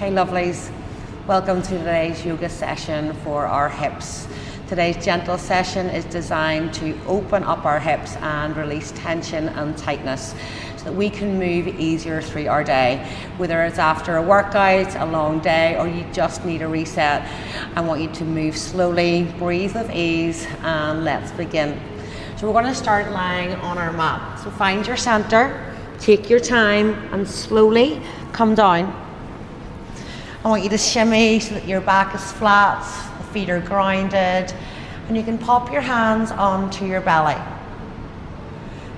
Okay, lovelies, welcome to today's yoga session for our hips. Today's gentle session is designed to open up our hips and release tension and tightness so that we can move easier through our day. Whether it's after a workout, a long day, or you just need a reset, I want you to move slowly, breathe with ease, and let's begin. So we're going to start lying on our mat. So find your center, take your time, and slowly come down. I want you to shimmy so that your back is flat, the feet are grounded, and you can pop your hands onto your belly.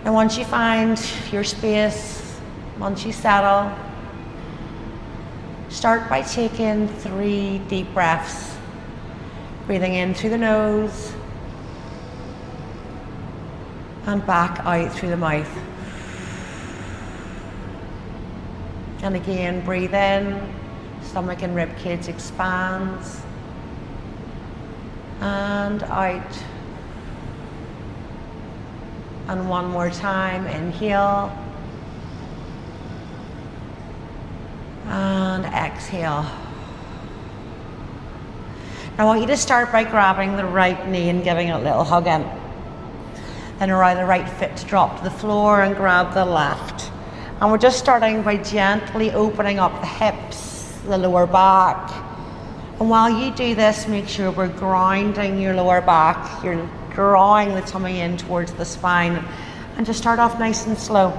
Now once you find your space, once you settle, start by taking 3 deep breaths. Breathing in through the nose and back out through the mouth. And again, breathe in. Stomach and rib cage expands, and out. And one more time, inhale, and exhale. Now I want you to start by grabbing the right knee and giving it a little hug in. Then allow the right foot to drop to the floor and grab the left. And we're just starting by gently opening up the hips, the lower back. And while you do this, make sure we're grounding your lower back. You're drawing the tummy in towards the spine. And just start off nice and slow.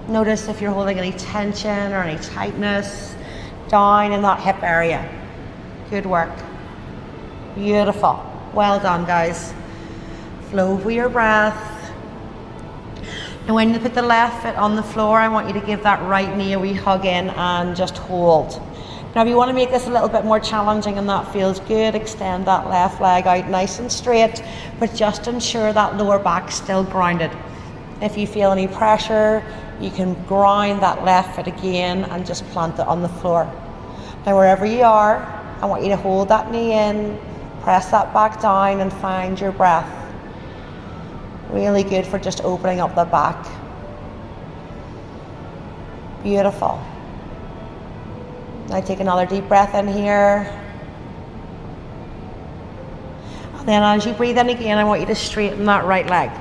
Notice if you're holding any tension or any tightness down in that hip area. Good work. Beautiful. Well done, guys. Flow with your breath. And when you put the left foot on the floor, I want you to give that right knee a wee hug in and just hold. Now if you want to make this a little bit more challenging and that feels good, extend that left leg out nice and straight, but just ensure that lower back's still grounded. If you feel any pressure, you can ground that left foot again and just plant it on the floor. Now wherever you are, I want you to hold that knee in, press that back down and find your breath. Really good for just opening up the back. Beautiful. Now take another deep breath in here. And then as you breathe in again, I want you to straighten that right leg.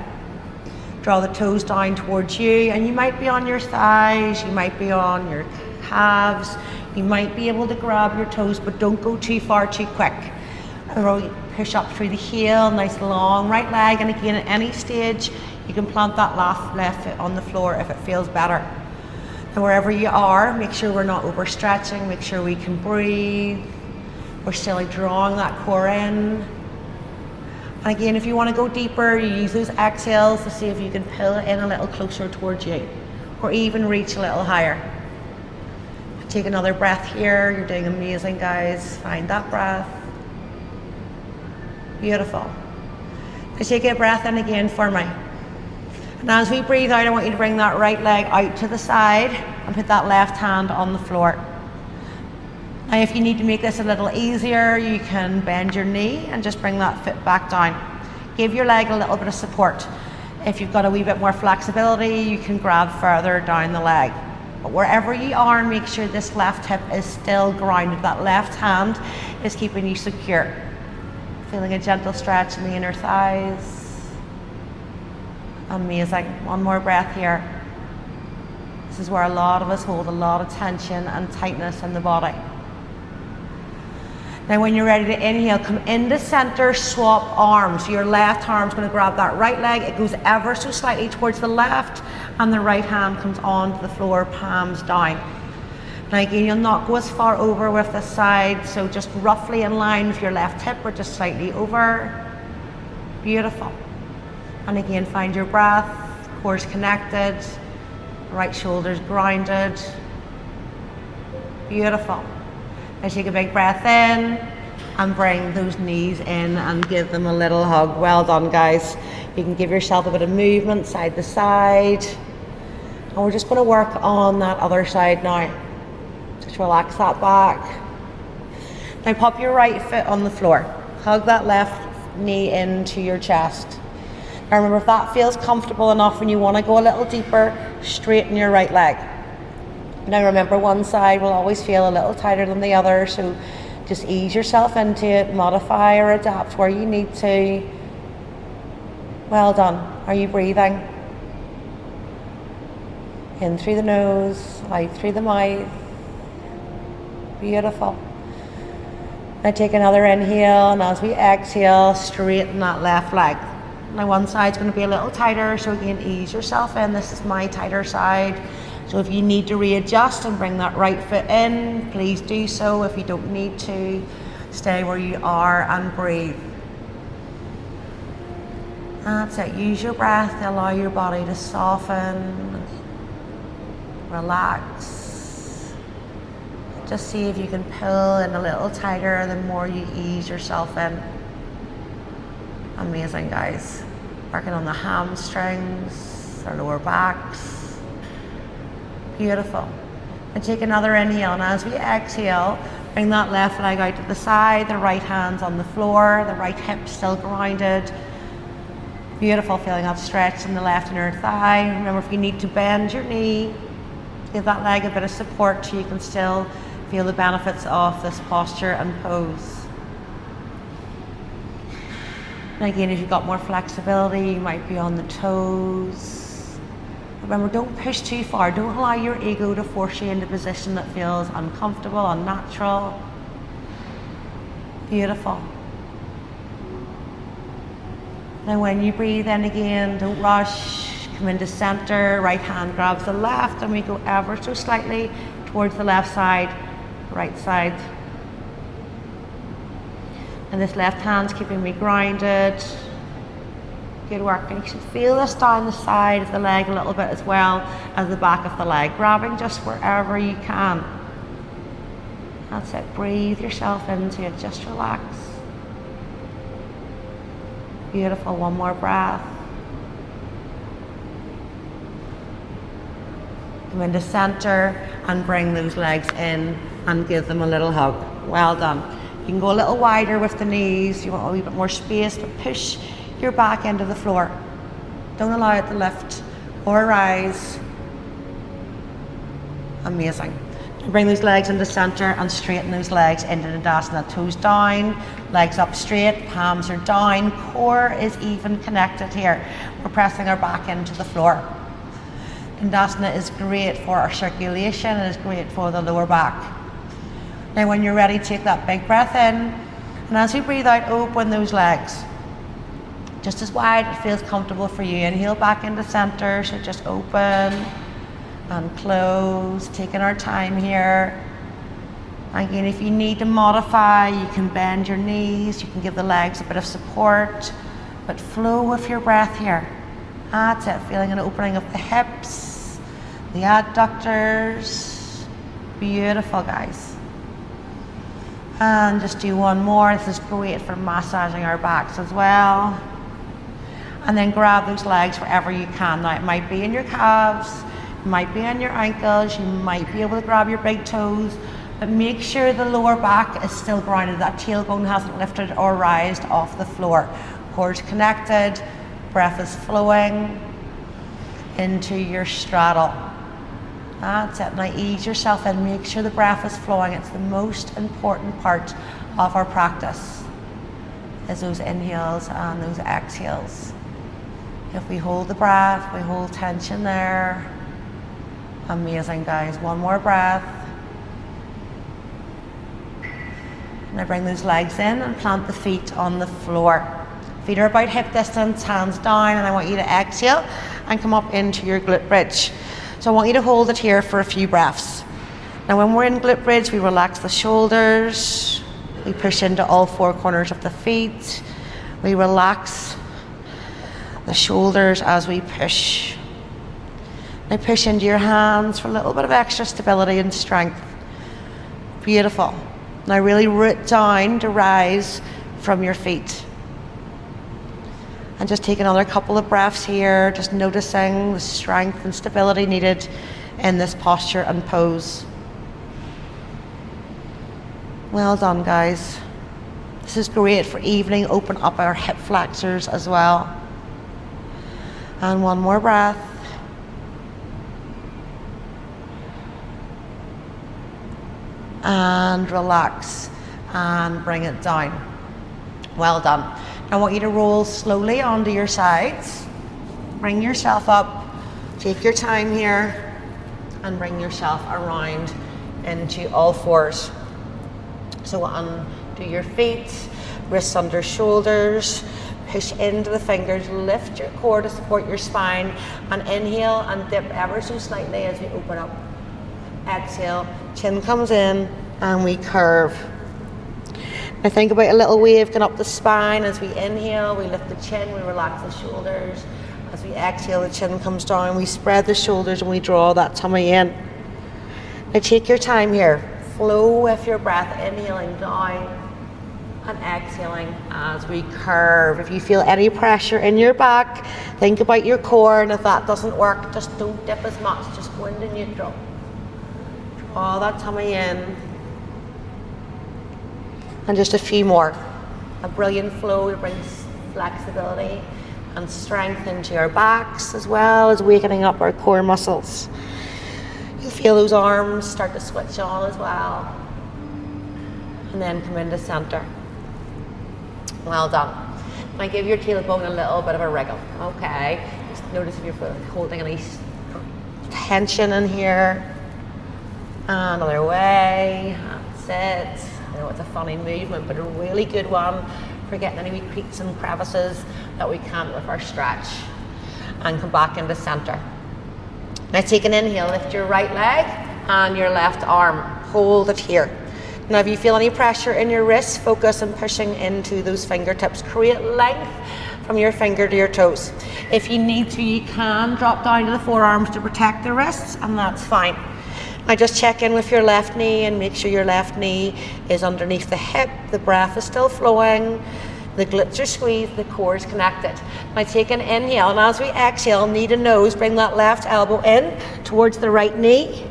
Draw the toes down towards you, and you might be on your thighs, you might be on your calves, you might be able to grab your toes, but don't go too far too quick. And push up through the heel, nice long right leg, and again at any stage you can plant that left foot on the floor if it feels better. And wherever you are, make sure we're not overstretching, make sure we can breathe. We're still drawing that core in. And again, if you want to go deeper, you use those exhales to see if you can pull it in a little closer towards you, or even reach a little higher. Take another breath here. You're doing amazing, guys. Find that breath. Beautiful. Now take a breath in again for me. And as we breathe out, I want you to bring that right leg out to the side and put that left hand on the floor. Now if you need to make this a little easier, you can bend your knee and just bring that foot back down. Give your leg a little bit of support. If you've got a wee bit more flexibility, you can grab further down the leg. But wherever you are, make sure this left hip is still grounded. That left hand is keeping you secure. Feeling a gentle stretch in the inner thighs. Amazing. One more breath here. This is where a lot of us hold a lot of tension and tightness in the body. Now when you're ready to inhale, come into center, swap arms. So your left arm's going to grab that right leg. It goes ever so slightly towards the left, and the right hand comes onto the floor, palms down. Now again, you'll not go as far over with the side, so just roughly in line with your left hip or just slightly over. Beautiful. And again, find your breath, core's connected, right shoulder's grounded. Beautiful. Now take a big breath in and bring those knees in and give them a little hug. Well done, guys. You can give yourself a bit of movement side to side. And we're just going to work on that other side now. Just relax that back. Now pop your right foot on the floor. Hug that left knee into your chest. Now remember, if that feels comfortable enough and you want to go a little deeper, straighten your right leg. Now remember, one side will always feel a little tighter than the other, so just ease yourself into it, modify or adapt where you need to. Well done. Are you breathing? In through the nose, out through the mouth. Beautiful. Now take another inhale, and as we exhale, straighten that left leg. Now one side's going to be a little tighter, so again, ease yourself in. This is my tighter side. So if you need to readjust and bring that right foot in, please do so. If you don't need to, stay where you are and breathe. That's it. Use your breath to allow your body to soften, relax. Just see if you can pull in a little tighter the more you ease yourself in. Amazing, guys. Working on the hamstrings, our lower backs. Beautiful. And take another inhale, and as we exhale, bring that left leg out to the side, the right hand's on the floor, the right hip still grounded. Beautiful, feeling that stretch in the left inner thigh. Remember, if you need to bend your knee, give that leg a bit of support so you can still feel the benefits of this posture and pose. And again, if you've got more flexibility, you might be on the toes. Remember, don't push too far. Don't allow your ego to force you into a position that feels uncomfortable, unnatural. Beautiful. Now when you breathe in again, don't rush. Come into center, right hand grabs the left, and we go ever so slightly towards the left side, right side. And this left hand's keeping me grounded. Good work. And you should feel this down the side of the leg a little bit as well as the back of the leg, grabbing just wherever you can. That's it. Breathe yourself into it. Just relax. Beautiful. One more breath. Come into center and bring those legs in and give them a little hug. Well done. You can go a little wider with the knees. You want a wee bit more space, but push your back into the floor. Don't allow it to lift or rise. Amazing. Bring those legs into center and straighten those legs into Dandasana. Toes down, legs up straight, palms are down, core is even connected here. We're pressing our back into the floor. Dandasana is great for our circulation and is great for the lower back. Now when you're ready, take that big breath in, and as you breathe out, open those legs. Just as wide it feels comfortable for you. Inhale back into center, so just open and close, taking our time here. Again, if you need to modify, you can bend your knees, you can give the legs a bit of support, but flow with your breath here. That's it, feeling an opening of the hips, the adductors. Beautiful, guys. And just do one more. This is great for massaging our backs as well. And then grab those legs wherever you can. Now it might be in your calves, it might be on your ankles, you might be able to grab your big toes, but make sure the lower back is still grounded, that tailbone hasn't lifted or rised off the floor. Core's connected, breath is flowing into your straddle. That's it. Now ease yourself in, make sure the breath is flowing. It's the most important part of our practice, is those inhales and those exhales. If we hold the breath, we hold tension there. Amazing, guys. One more breath. Now bring those legs in and plant the feet on the floor. Feet are about hip distance, hands down, and I want you to exhale and come up into your glute bridge. So I want you to hold it here for a few breaths. Now when we're in glute bridge, we relax the shoulders, we push into all four corners of the feet, we relax the shoulders as we push. Now push into your hands for a little bit of extra stability and strength. Beautiful. Now really root down to rise from your feet. And just take another couple of breaths here, just noticing the strength and stability needed in this posture and pose. Well done, guys. This is great for evening. Open up our hip flexors as well. And one more breath. and relax and bring it down. Well done. Now I want you to roll slowly onto your sides. Bring yourself up. Take your time here and bring yourself around into all fours. So undo your feet, wrists under shoulders, push into the fingers, lift your core to support your spine, and inhale and dip ever so slightly as we open up. Exhale, chin comes in and we curve. Now think about a little wave going up the spine. As we inhale, we lift the chin, we relax the shoulders. As we exhale, the chin comes down, we spread the shoulders and we draw that tummy in. Now take your time here. Flow with your breath, inhaling down and exhaling as we curve. If you feel any pressure in your back, think about your core, and if that doesn't work, just don't dip as much, just go into neutral. Draw that tummy in. And just a few more. A brilliant flow brings flexibility and strength into our backs, as well as wakening up our core muscles. You'll feel those arms start to switch on as well. And then come into center. Well done. Now give your tailbone a little bit of a wriggle. Okay. Just notice if you're holding any tension in here. Another way. That's it. I know it's a funny movement, but a really good one for getting any wee creaks and crevices that we can't with our stretch. And come back into center. Now take an inhale, lift your right leg and your left arm. Hold it here. Now if you feel any pressure in your wrists, focus on pushing into those fingertips. Create length from your finger to your toes. If you need to, you can drop down to the forearms to protect the wrists, and that's fine. Now just check in with your left knee and make sure your left knee is underneath the hip, the breath is still flowing, the glutes are squeezed, the core is connected. Now take an inhale, and as we exhale, knee to nose, bring that left elbow in towards the right knee,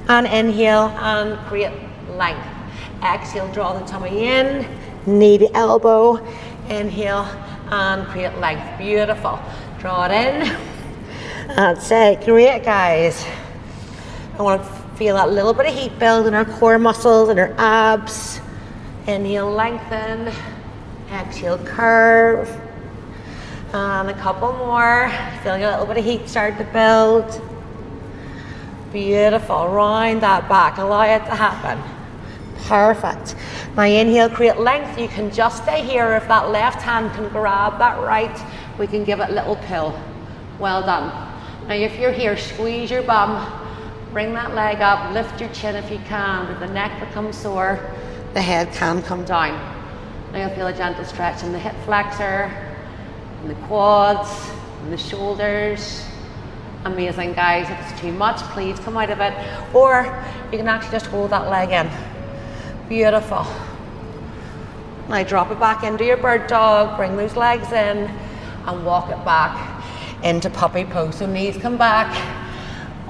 and inhale and create length. Exhale, draw the tummy in, knee to elbow, inhale and create length. Beautiful. Draw it in. That's it. Great, guys. I want to feel that little bit of heat build in our core muscles and our abs. Inhale, lengthen. Exhale, curve. And a couple more. Feeling a little bit of heat start to build. Beautiful. Round that back. Allow it to happen. Perfect. Now inhale, create length. You can just stay here. If that left hand can grab that right, we can give it a little pull. Well done. Now if you're here, squeeze your bum. Bring that leg up. Lift your chin if you can. If the neck becomes sore, the head can come down. Now you'll feel a gentle stretch in the hip flexor, in the quads, in the shoulders. Amazing, guys. If it's too much, please come out of it. Or you can actually just hold that leg in. Beautiful. Now drop it back into your bird dog, bring those legs in and walk it back into puppy pose. So knees come back,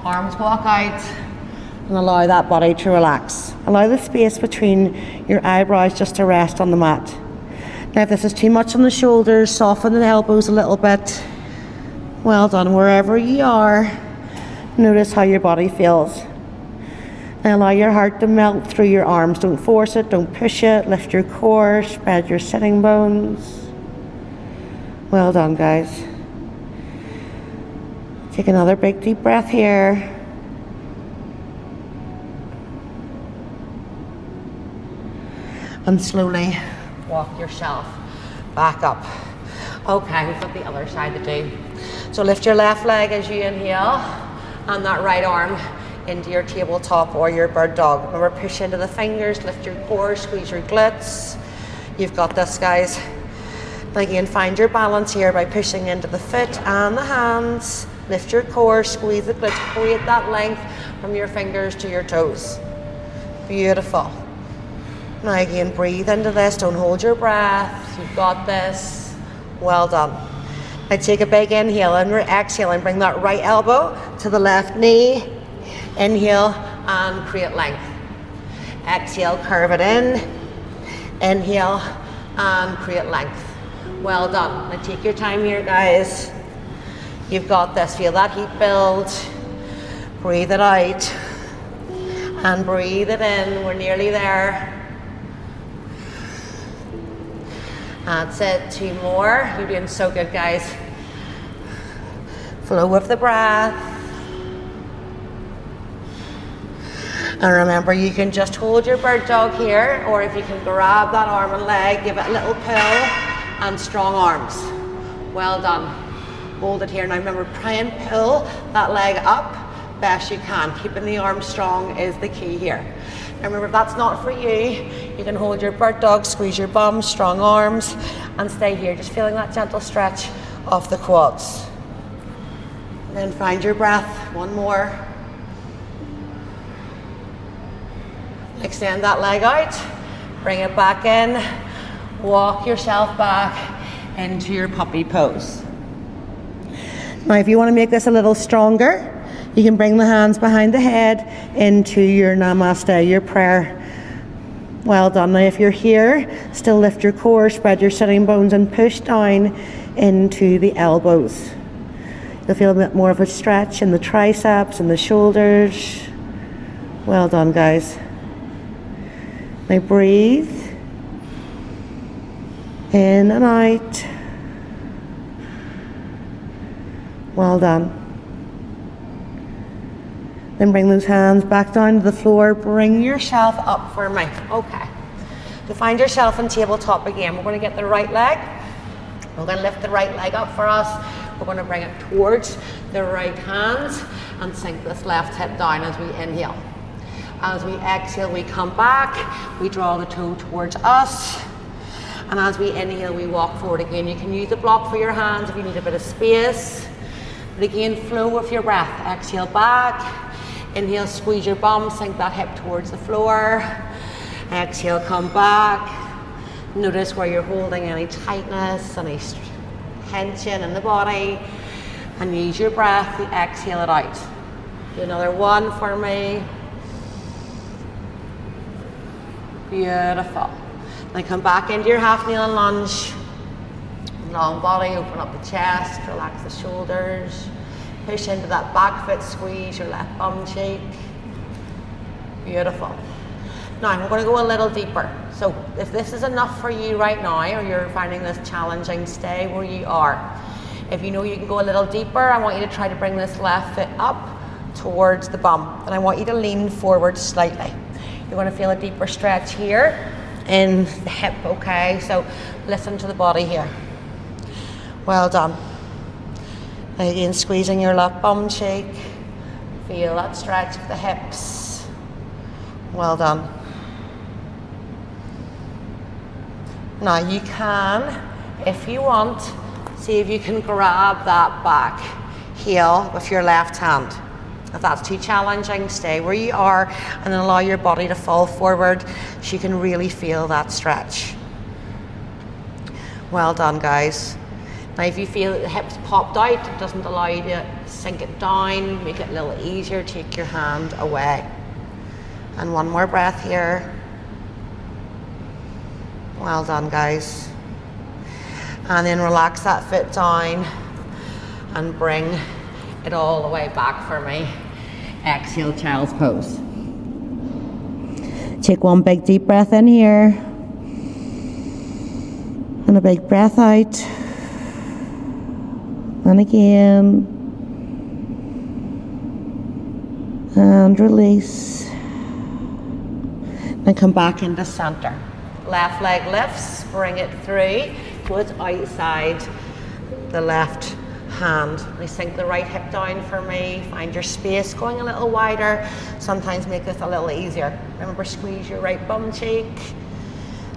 arms walk out, and allow that body to relax. Allow the space between your eyebrows just to rest on the mat. Now if this is too much on the shoulders, soften the elbows a little bit. Well done. Wherever you are, notice how your body feels. And allow your heart to melt through your arms. Don't force it, don't push it. Lift your core, spread your sitting bones. Well done, guys. Take another big deep breath here. And slowly walk yourself back up. Okay, we've got the other side to do. So lift your left leg as you inhale, and that right arm into your tabletop or your bird dog. Remember, push into the fingers, lift your core, squeeze your glutes. You've got this, guys. Again, find your balance here by pushing into the foot and the hands. Lift your core, squeeze the glutes, create that length from your fingers to your toes. Beautiful. Now again, breathe into this, don't hold your breath. You've got this. Well done. Now take a big inhale and exhale and bring that right elbow to the left knee. Inhale and create length. Exhale, curve it in. Inhale and create length. Well done. Now take your time here, guys. You've got this. Feel that heat build. Breathe it out. And breathe it in, we're nearly there. That's it, 2 more. You're doing so good, guys. Flow with the breath. And remember, you can just hold your bird dog here, or if you can grab that arm and leg, give it a little pull, and strong arms. Well done. Hold it here. Now remember, try and pull that leg up best you can. Keeping the arm strong is the key here. And remember, if that's not for you, you can hold your bird dog, squeeze your bum, strong arms, and stay here. Just feeling that gentle stretch off the quads. And then find your breath. 1 more. Extend that leg out. Bring it back in. Walk yourself back into your puppy pose. Now, if you want to make this a little stronger, you can bring the hands behind the head into your namaste, your prayer. Well done. Now, if you're here, still lift your core, spread your sitting bones, and push down into the elbows. You'll feel a bit more of a stretch in the triceps and the shoulders. Well done, guys. Now breathe in and out. Well done. Then bring those hands back down to the floor. Bring yourself up for me. Okay. To find yourself in tabletop again, we're going to get the right leg. We're going to lift the right leg up for us. We're going to bring it towards the right hands and sink this left hip down as we inhale. As we exhale, we come back. We draw the toe towards us. And as we inhale, we walk forward again. You can use the block for your hands if you need a bit of space. But again, flow with your breath. Exhale back. Inhale, squeeze your bum, sink that hip towards the floor. Exhale, come back. Notice where you're holding any tightness, any tension in the body. And use your breath to exhale it out. Do another 1 for me. Beautiful. Now come back into your half kneeling lunge. Long body, open up the chest, relax the shoulders. Push into that back foot, squeeze your left bum cheek. Beautiful. Now we're going to go a little deeper. So if this is enough for you right now, or you're finding this challenging, stay where you are. If you know you can go a little deeper, I want you to try to bring this left foot up towards the bum. And I want you to lean forward slightly. You're going to feel a deeper stretch here in the hip, okay? So listen to the body here. Well done. Again, squeezing your left bum cheek. Feel that stretch of the hips. Well done. Now you can, if you want, see if you can grab that back heel with your left hand. If that's too challenging, stay where you are and then allow your body to fall forward so you can really feel that stretch. Well done, guys. Now if you feel that the hips popped out, it doesn't allow you to sink it down, make it a little easier, take your hand away. And 1 more breath here. Well done, guys. And then relax that foot down and bring it all the way back for me. Exhale, child's pose. Take 1 big deep breath in here. And a big breath out. And again. And release. And come back into center. Left leg lifts, bring it through so it's outside the left hand. We sink the right hip down for me. Find your space going a little wider. Sometimes make this a little easier. Remember, squeeze your right bum cheek.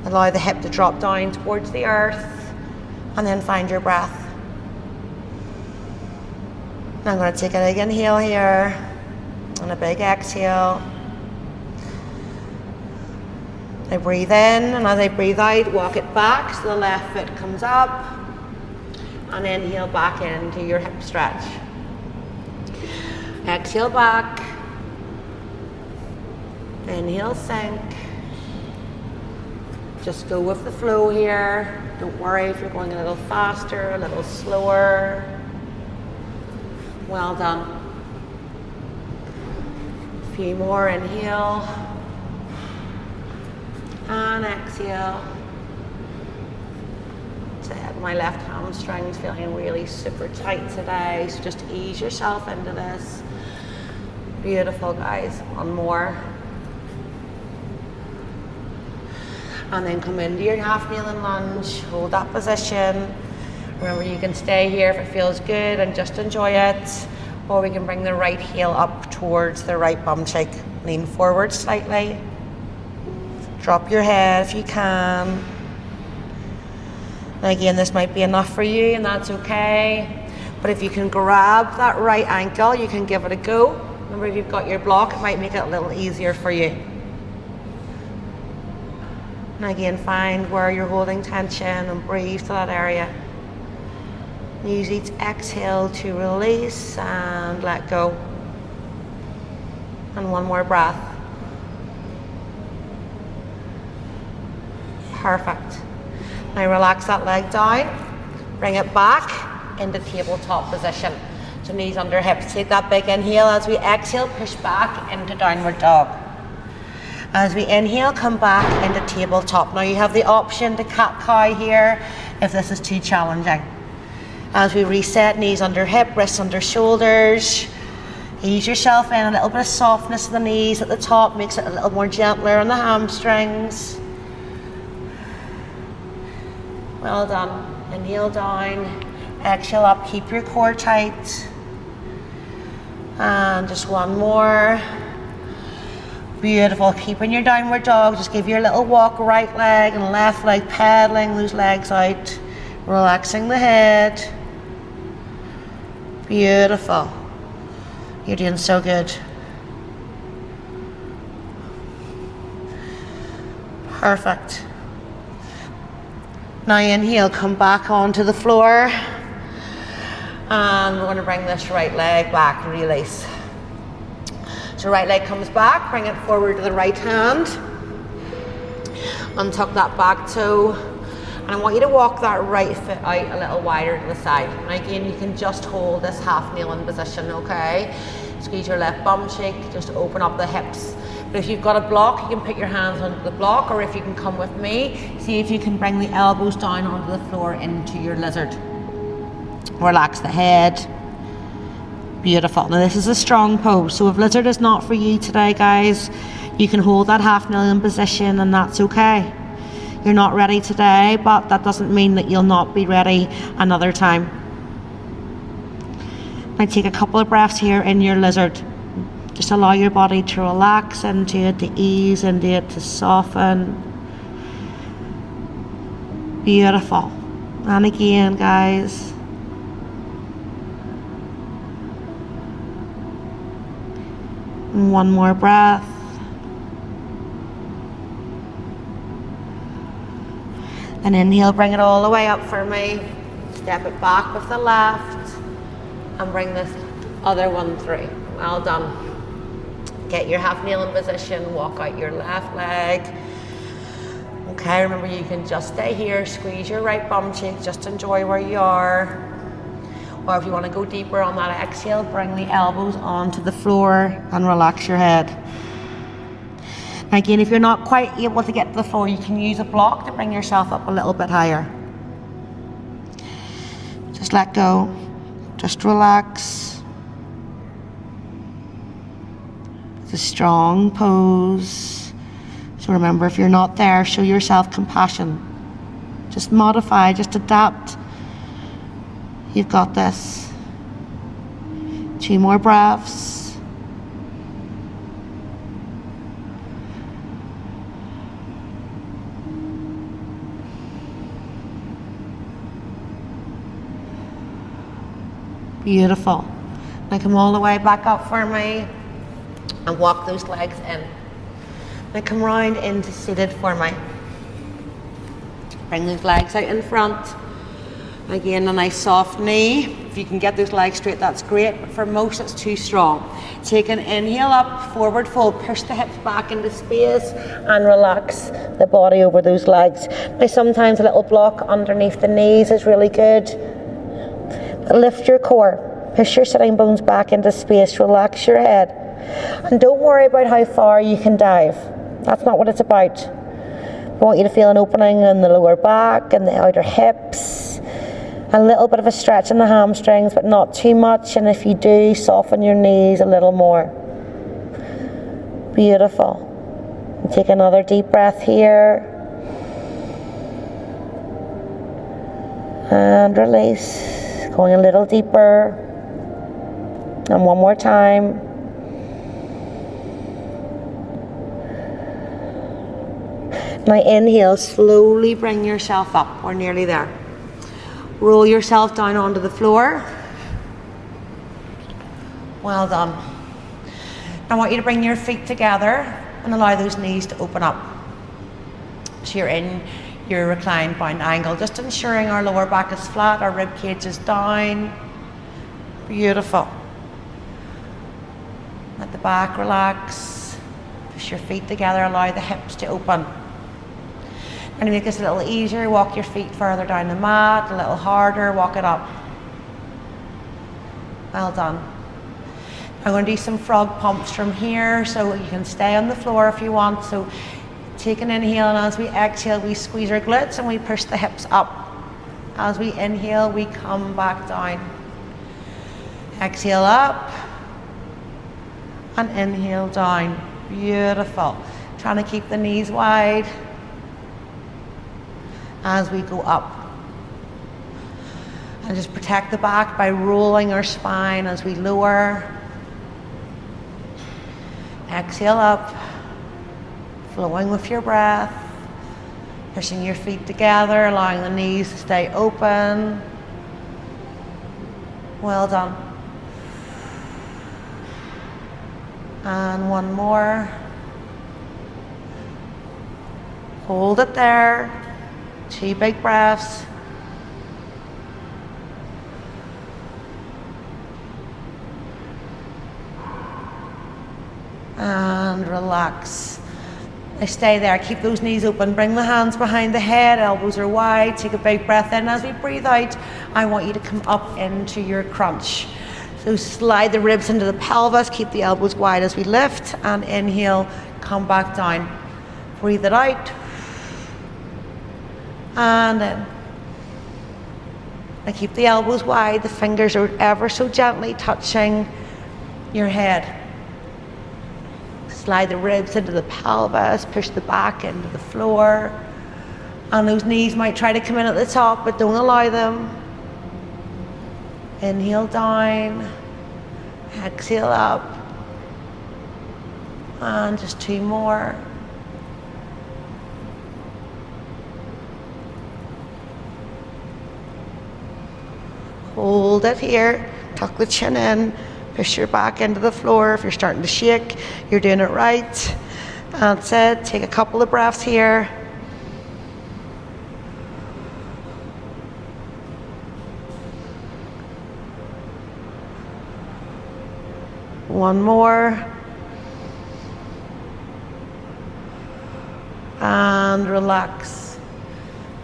Allow the hip to drop down towards the earth. And then find your breath. Now I'm going to take a big inhale here. And a big exhale. I breathe in, and as I breathe out, walk it back so the left foot comes up. And inhale back into your hip stretch. Exhale back. Inhale, sink. Just go with the flow here. Don't worry if you're going a little faster, a little slower. Well done. few more, inhale. And exhale. My left hamstring's feeling really super tight today, so just ease yourself into this. Beautiful, guys. One more. And then come into your half kneeling lunge. Hold that position. Remember, you can stay here if it feels good and just enjoy it. Or we can bring the right heel up towards the right bum cheek. Lean forward slightly. Drop your head if you can. And again, this might be enough for you, and that's okay. But if you can grab that right ankle, you can give it a go. Remember, if you've got your block, it might make it a little easier for you. And again, find where you're holding tension and breathe to that area. Use each exhale to release and let go. And one more breath. Perfect. Now relax that leg down, bring it back into tabletop position. So knees under hips, take that big inhale. As we exhale, push back into downward dog. As we inhale, come back into tabletop. Now you have the option to cat-cow here if this is too challenging. As we reset, knees under hip, wrists under shoulders. Ease yourself in, a little bit of softness of the knees at the top, makes it a little more gentler on the hamstrings. Well done. Inhale down, exhale up, keep your core tight. And just one more. Beautiful. Keeping your downward dog, just give your little walk, right leg and left leg, pedaling those legs out, relaxing the head. Beautiful. You're doing so good. Perfect. Now inhale, come back onto the floor. And we're going to bring this right leg back, release. So right leg comes back, bring it forward to the right hand. Untuck that back toe. And I want you to walk that right foot out a little wider to the side. And again, you can just hold this half kneeling position, okay? Squeeze your left bum cheek, just open up the hips. But if you've got a block, you can put your hands onto the block, or if you can come with me, see if you can bring the elbows down onto the floor into your lizard. Relax the head. Beautiful. Now this is a strong pose, so if lizard is not for you today, guys, you can hold that half kneeling position and that's okay. You're not ready today, but that doesn't mean that you'll not be ready another time. Now take a couple of breaths here in your lizard. Just allow your body to relax into it, to ease into it, to soften. Beautiful. And again, guys. And one more breath. And inhale, bring it all the way up for me. Step it back with the left. And bring this other one through. Well done. Get your half kneeling position, walk out your left leg. Okay, remember you can just stay here, squeeze your right bum cheek, just enjoy where you are. Or if you want to go deeper on that exhale, bring the elbows onto the floor and relax your head. Now again, if you're not quite able to get to the floor, you can use a block to bring yourself up a little bit higher. Just let go, just relax. It's a strong pose. So remember, if you're not there, show yourself compassion. Just modify, just adapt. You've got this. 2 more breaths. Beautiful. Now come all the way back up for me. And walk those legs in. Now come round into seated for me. Bring those legs out in front. Again, a nice soft knee. If you can get those legs straight, that's great. But for most, it's too strong. Take an inhale up, forward fold. Push the hips back into space and relax the body over those legs. Now sometimes a little block underneath the knees is really good. But lift your core. Push your sitting bones back into space. Relax your head. And don't worry about how far you can dive. That's not what it's about. I want you to feel an opening in the lower back and the outer hips. A little bit of a stretch in the hamstrings, but not too much. And if you do, soften your knees a little more. Beautiful. And take another deep breath here. And release. Going a little deeper. And one more time. Now inhale, slowly bring yourself up. We're nearly there. Roll yourself down onto the floor. Well done. I want you to bring your feet together and allow those knees to open up. So you're in your reclined bound angle, just ensuring our lower back is flat, our rib cage is down. Beautiful. Let the back relax. Push your feet together, allow the hips to open. And to make this a little easier, walk your feet further down the mat, a little harder, walk it up. Well done. I'm going to do some frog pumps from here, so you can stay on the floor if you want. So take an inhale, and as we exhale, we squeeze our glutes and we push the hips up. As we inhale, we come back down. Exhale up and inhale down. Beautiful. Trying to keep the knees wide as we go up. And just protect the back by rolling our spine as we lower. Exhale up, flowing with your breath, pushing your feet together, allowing the knees to stay open. Well done. And one more. Hold it there. 2 big breaths. And relax. Now stay there, keep those knees open, bring the hands behind the head, elbows are wide, take a big breath in. As we breathe out, I want you to come up into your crunch. So slide the ribs into the pelvis, keep the elbows wide as we lift, and inhale, come back down. Breathe it out. And in. Now keep the elbows wide, the fingers are ever so gently touching your head. Slide the ribs into the pelvis, push the back into the floor. And those knees might try to come in at the top, but don't allow them. Inhale down, exhale up. And just 2 more. Hold it here, tuck the chin in. Push your back into the floor. If you're starting to shake, you're doing it right. That's it. Take a couple of breaths here. One more. And relax.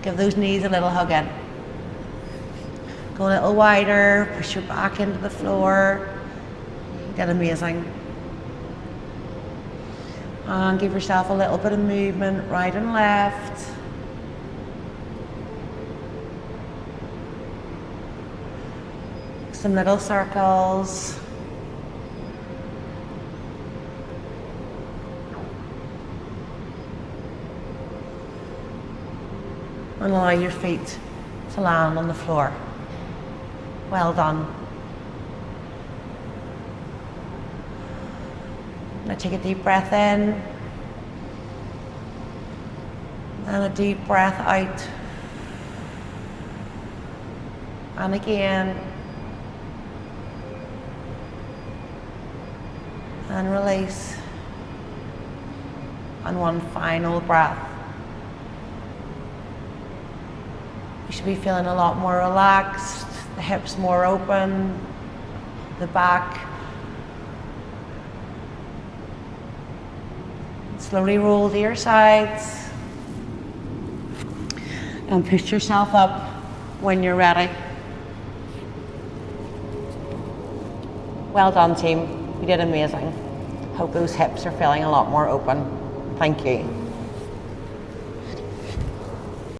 Give those knees a little hug in. Go a little wider. Push your back into the floor. Get amazing. And give yourself a little bit of movement right and left. Some little circles. And allow your feet to land on the floor. Well done. Now take a deep breath in and a deep breath out. And again. And release. And one final breath. You should be feeling a lot more relaxed, the hips more open, the back. Slowly roll to your sides and push yourself up when you're ready. Well done, team. You did amazing. Hope those hips are feeling a lot more open. Thank you.